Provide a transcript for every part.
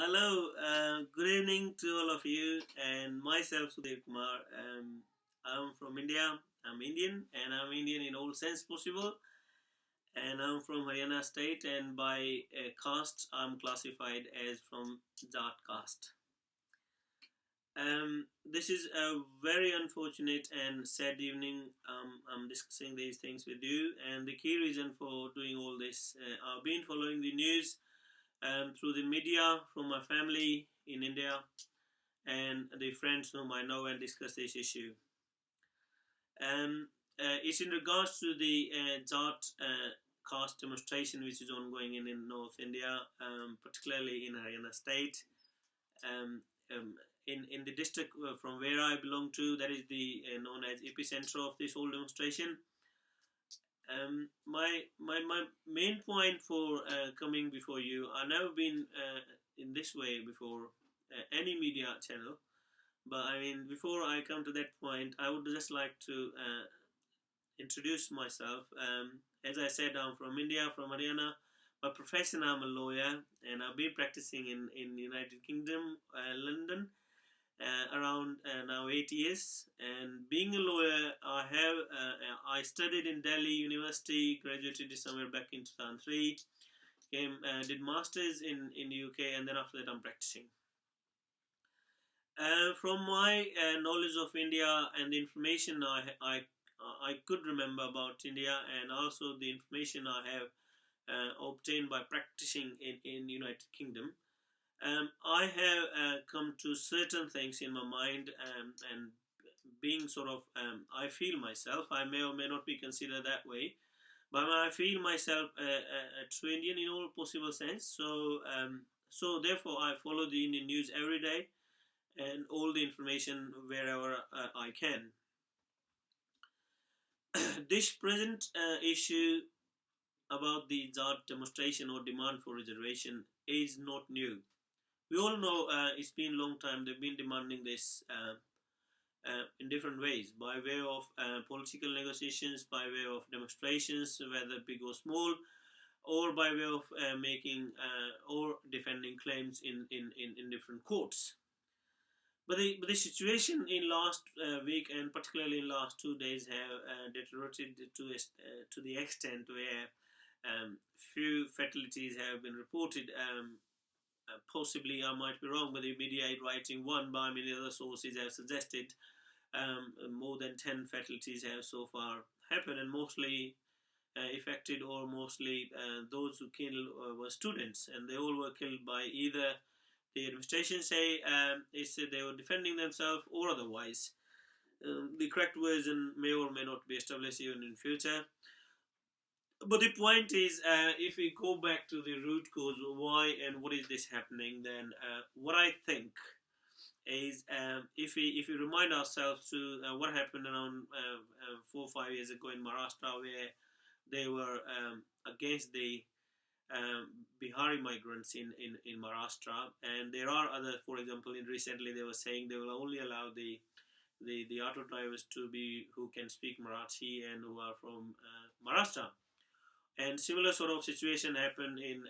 Hello, good evening to all of you, and myself Sudev Kumar. I'm from India. I'm Indian, and I'm Indian in all sense possible. And I'm from Haryana state, and by caste, I'm classified as from Jaat caste. This is a very unfortunate and sad evening. I'm discussing these things with you, and the key reason for doing all this, I've been following the news through the media from my family in India and the friends whom I know and discuss this issue. It's in regards to the Jaat caste demonstration which is ongoing in North India, particularly in Haryana state. Um, um, in the district from where I belong to, that is the known as epicenter of this whole demonstration. My main point for coming before you, I've never been in this way before any media channel. But I mean, before I come to that point, I would just like to introduce myself. As I said, I'm from India, from Haryana. By profession, I'm a lawyer, and I've been practicing in United Kingdom, London, around now 8 years. And being a lawyer, I studied in Delhi University, graduated somewhere back in 2003. Did masters in the UK, and then after that, I'm practicing. From my knowledge of India and the information I could remember about India, and also the information I have obtained by practicing in United Kingdom, I have come to certain things in my mind, and being sort of I feel myself. I may or may not be considered that way, but I feel myself a true Indian in all possible sense. So therefore, I follow the Indian news every day and all the information wherever I can. This present issue about the Jaat demonstration or demand for reservation is not new. We all know it's been a long time they've been demanding this in different ways, by way of political negotiations, by way of demonstrations, whether big or small, or by way of making or defending claims in different courts. But the situation in last week, and particularly in last 2 days, have deteriorated to the extent where few fatalities have been reported. Possibly I might be wrong, but the media is writing one, but many other sources have suggested more than 10 fatalities have so far happened, and mostly affected, or mostly those who killed were students, and they all were killed by either the administration say they were defending themselves or otherwise. The correct version may or may not be established even in future. But the point is, if we go back to the root cause, why and what is this happening, then what I think is, if we remind ourselves to what happened around 4 or 5 years ago in Maharashtra, where they were against the Bihari migrants in Maharashtra, and there are other. For example, in recently they were saying they will only allow the auto drivers to be who can speak Marathi and who are from Maharashtra. And similar sort of situation happened in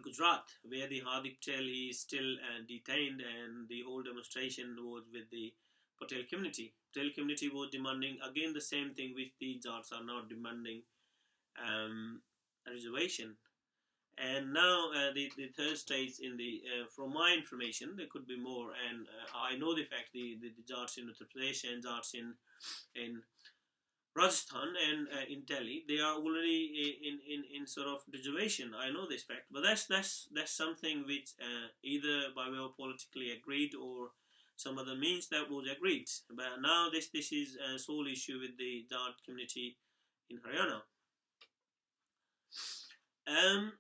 Gujarat, where the Hardik Patel is still detained, and the whole demonstration was with the Patel community. Patel community was demanding again the same thing which the Jats are now demanding, a reservation. And now the third states in the from my information, there could be more, and I know the fact the Jats in Uttar Pradesh and Jats in Rajasthan and in Delhi, they are already in sort of reservation. I know this fact, but that's something which either by way of politically agreed or some other means that was agreed. But now this is a sole issue with the Jat community in Haryana. Um,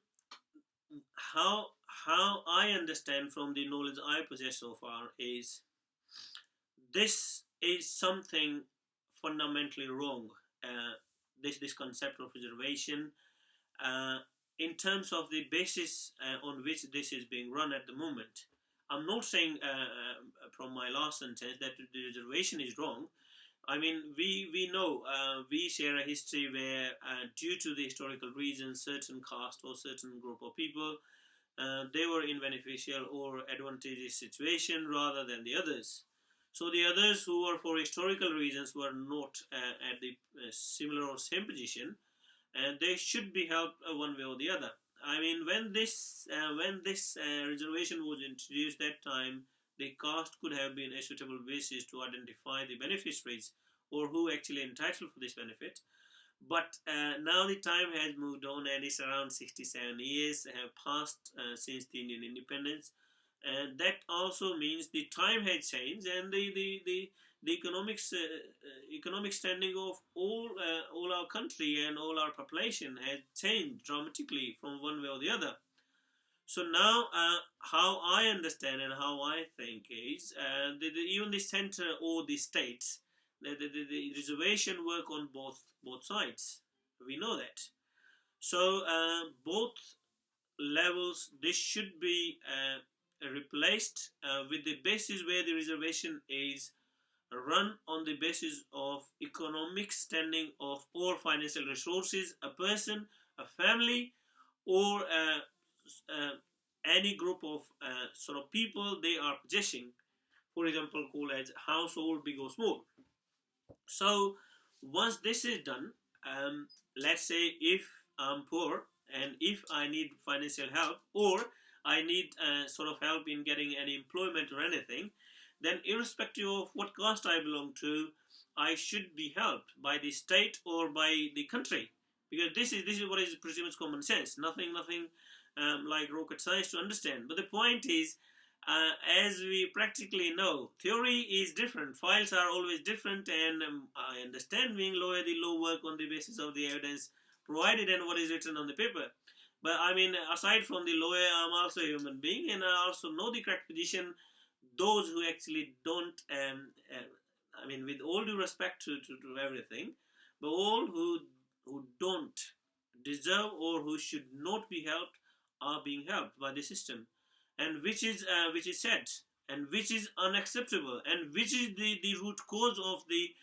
how I understand from the knowledge I possess so far is this is something fundamentally wrong. This concept of reservation, uh, in terms of the basis on which this is being run at the moment. I'm not saying from my last sentence that the reservation is wrong. I mean, we know, we share a history where, due to the historical reasons, certain caste or certain group of people, they were in beneficial or advantageous situation rather than the others. So the others who were for historical reasons were not at the similar or same position, and they should be helped one way or the other. I mean, when this reservation was introduced, that time the caste could have been a suitable basis to identify the beneficiaries or who actually entitled for this benefit. But now the time has moved on, and it's around 67 years have passed since the Indian independence, and that also means the time has changed, and the economic standing of all our country and all our population has changed dramatically from one way or the other. So now, how I understand and how I think is, even the center or the states, the reservation work on both sides. We know that. So both levels, this should be replaced with the basis where the reservation is run on the basis of economic standing of or financial resources, a person, a family, or any group of sort of people they are possessing. For example, called as household, big or small. So once this is done, let's say if I'm poor and if I need financial help, or I need sort of help in getting any employment or anything, then irrespective of what caste I belong to, I should be helped by the state or by the country, because this is what is pretty much common sense. Nothing like rocket science to understand. But the point is, as we practically know, theory is different. Files are always different, and I understand being lawyer, the law work on the basis of the evidence provided and what is written on the paper. But I mean, aside from the lawyer, I'm also a human being, and I also know the correct position. Those who actually don't, I mean, with all due respect to everything, but all who don't deserve or who should not be helped are being helped by the system, and which is sad, and which is unacceptable, and which is the root cause of the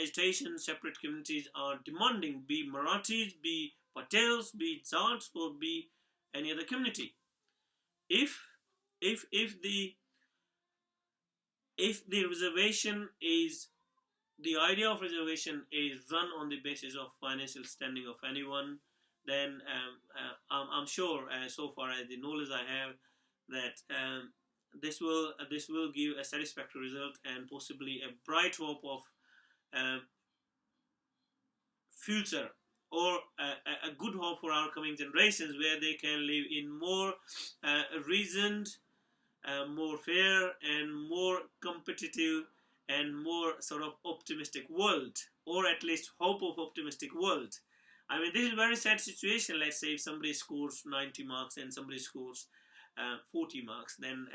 agitation separate communities are demanding, be Marathis, be Patels, be Jaats, or be any other community. If if the reservation is the idea of reservation is run on the basis of financial standing of anyone, then I'm sure, so far as the knowledge I have, that this will give a satisfactory result and possibly a bright hope of um, future, or a good hope for our coming generations, where they can live in more reasoned, more fair, and more competitive, and more sort of optimistic world, or at least hope of optimistic world. I mean, this is a very sad situation. Let's say if somebody scores 90 marks and somebody scores 40 marks, then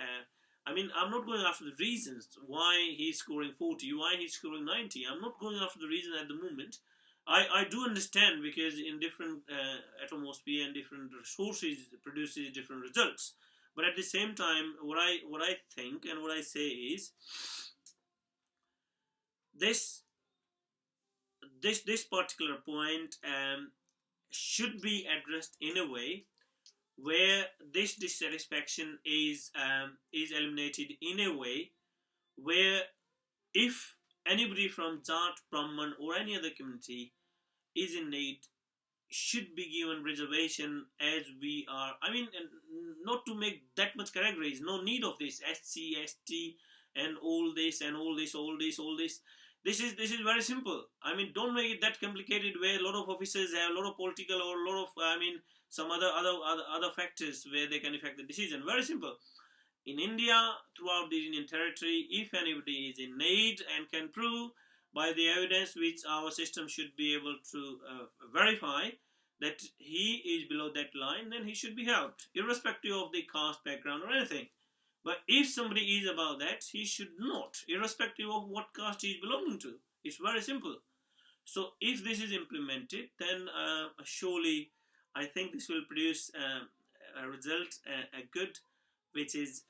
I mean, I'm not going after the reasons why he's scoring 40, why he's scoring 90. I'm not going after the reason at the moment. I do understand, because in different atmosphere and different resources produces different results. But at the same time, what I think and what I say is, this this particular point should be addressed in a way where this dissatisfaction is eliminated in a way where, if anybody from Jat, Brahman, or any other community is in need, should be given reservation as we are. I mean, not to make that much categories. No need of this SC, ST, and all this and all this, all this, all this. This is very simple. I mean, don't make it that complicated, where a lot of officers have a lot of political or a lot of, I mean, some other factors where they can affect the decision. Very simple. In India, throughout the Indian territory, if anybody is in need and can prove by the evidence which our system should be able to verify that he is below that line, then he should be helped, irrespective of the caste background or anything. But if somebody is above that, he should not, irrespective of what caste he is belonging to. It's very simple. So if this is implemented, then surely I think this will produce a result, a good, which is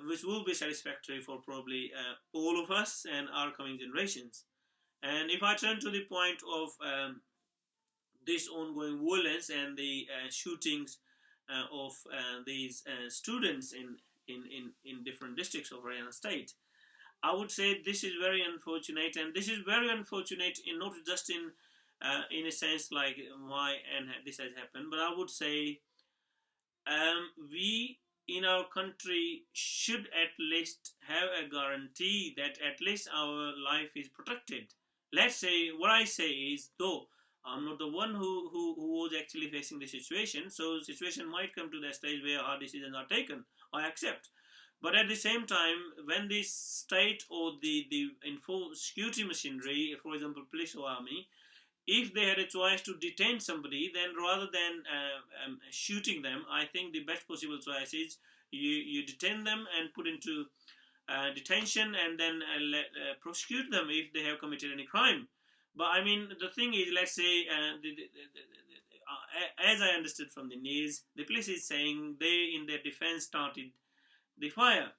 which will be satisfactory for probably all of us and our coming generations. And if I turn to the point of this ongoing violence and the shootings of these students in different districts of Haryana state, I would say this is very unfortunate, and this is very unfortunate in not just in a sense like why and this has happened, but I would say we in our country should at least have a guarantee that at least our life is protected. Let's say what I say is, though I'm not the one who was actually facing the situation, so the situation might come to the stage where hard decisions are taken. I accept. But at the same time, when the state or the info security machinery, for example, police or army, if they had a choice to detain somebody, then rather than shooting them, I think the best possible choice is you detain them and put into detention, and then prosecute them if they have committed any crime. But I mean, the thing is, let's say, as I understood from the news, the police is saying they, in their defense, started the fire.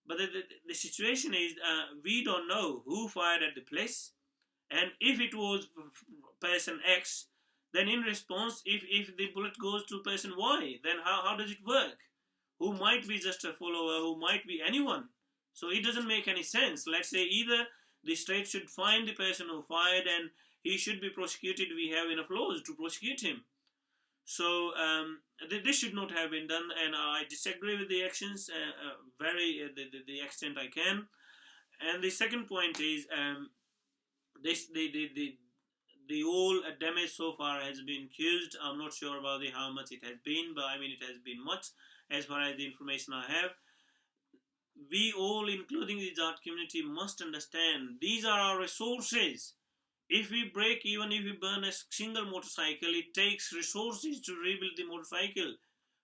But the situation is, we don't know who fired at the place, and if it was person X, then in response, if the bullet goes to person Y, then how does it work? Who might be just a follower, who might be anyone. So it doesn't make any sense. Let's say either the state should find the person who fired and he should be prosecuted. We have enough laws to prosecute him. So this should not have been done, and I disagree with the actions very the extent I can. And the second point is, this the whole damage so far has been accused. I'm not sure about how much it has been, but I mean it has been much as far as the information I have. We all, including the Jaat community, must understand these are our resources. If we break, even if we burn a single motorcycle, it takes resources to rebuild the motorcycle.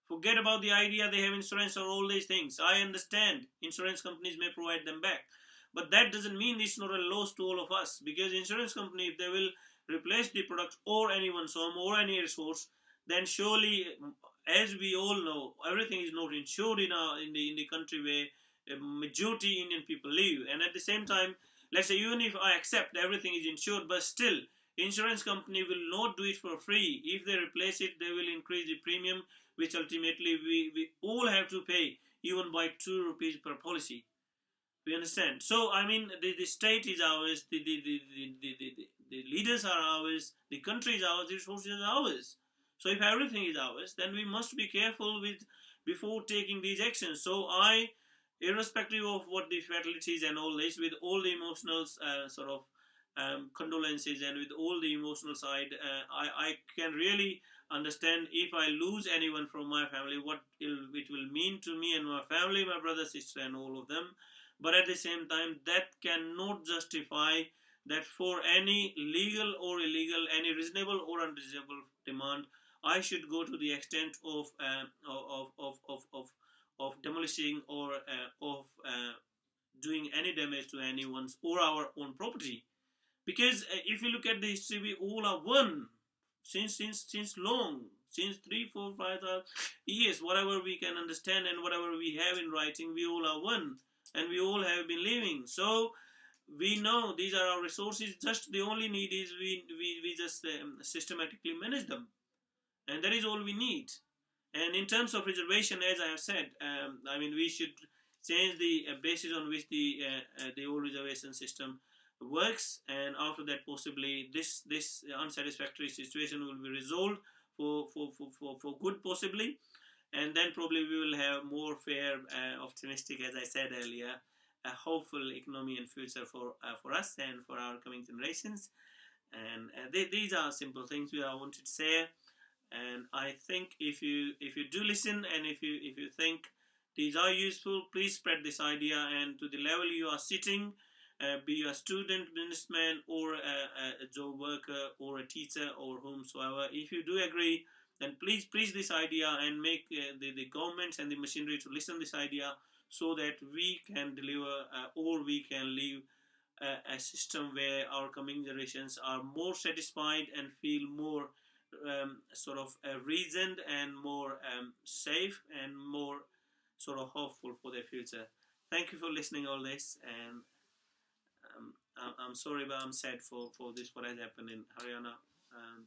Forget about the idea they have insurance or all these things. I understand insurance companies may provide them back, but that doesn't mean it's not a loss to all of us, because insurance company, if they will replace the product or anyone's home or any resource, then surely, as we all know, everything is not insured in the country where a majority Indian people live. And at the same time, let's say even if I accept everything is insured, but still insurance company will not do it for free. If they replace it, they will increase the premium, which ultimately we all have to pay, even by 2 rupees per policy. We understand. So I mean, the state is ours, the leaders are ours, the country is ours, the resources are ours. So if everything is ours, then we must be careful with before taking these actions. So I, irrespective of what the fatalities and all this, with all the emotional sort of condolences and with all the emotional side, I can really understand if I lose anyone from my family, what it will mean to me and my family, my brother, sister, and all of them. But at the same time, that cannot justify that for any legal or illegal, any reasonable or unreasonable demand, I should go to the extent of demolishing or of doing any damage to anyone's or our own property. Because if you look at the history, we all are one since long, since 3, 4, 5 years, whatever we can understand and whatever we have in writing, we all are one, and we all have been living. So we know these are our resources. Just the only need is we just systematically manage them, and that is all we need. And in terms of reservation, as I have said, I mean, we should change the basis on which the old reservation system works, and after that, possibly this unsatisfactory situation will be resolved for good, possibly, and then probably we will have more fair, optimistic, as I said earlier, a hopeful economy and future for us and for our coming generations. And these are simple things we I wanted to say. And I think if you do listen, and if you think these are useful, please spread this idea, and to the level you are sitting, be you a student, businessman, or a job worker, or a teacher, or whomsoever. If you do agree, then please preach this idea and make the governments and the machinery to listen to this idea, so that we can deliver or we can live a system where our coming generations are more satisfied and feel more sort of reasoned and more safe and more sort of hopeful for their future. Thank you for listening all this, and I'm sorry, but I'm sad for this what has happened in Haryana. Um,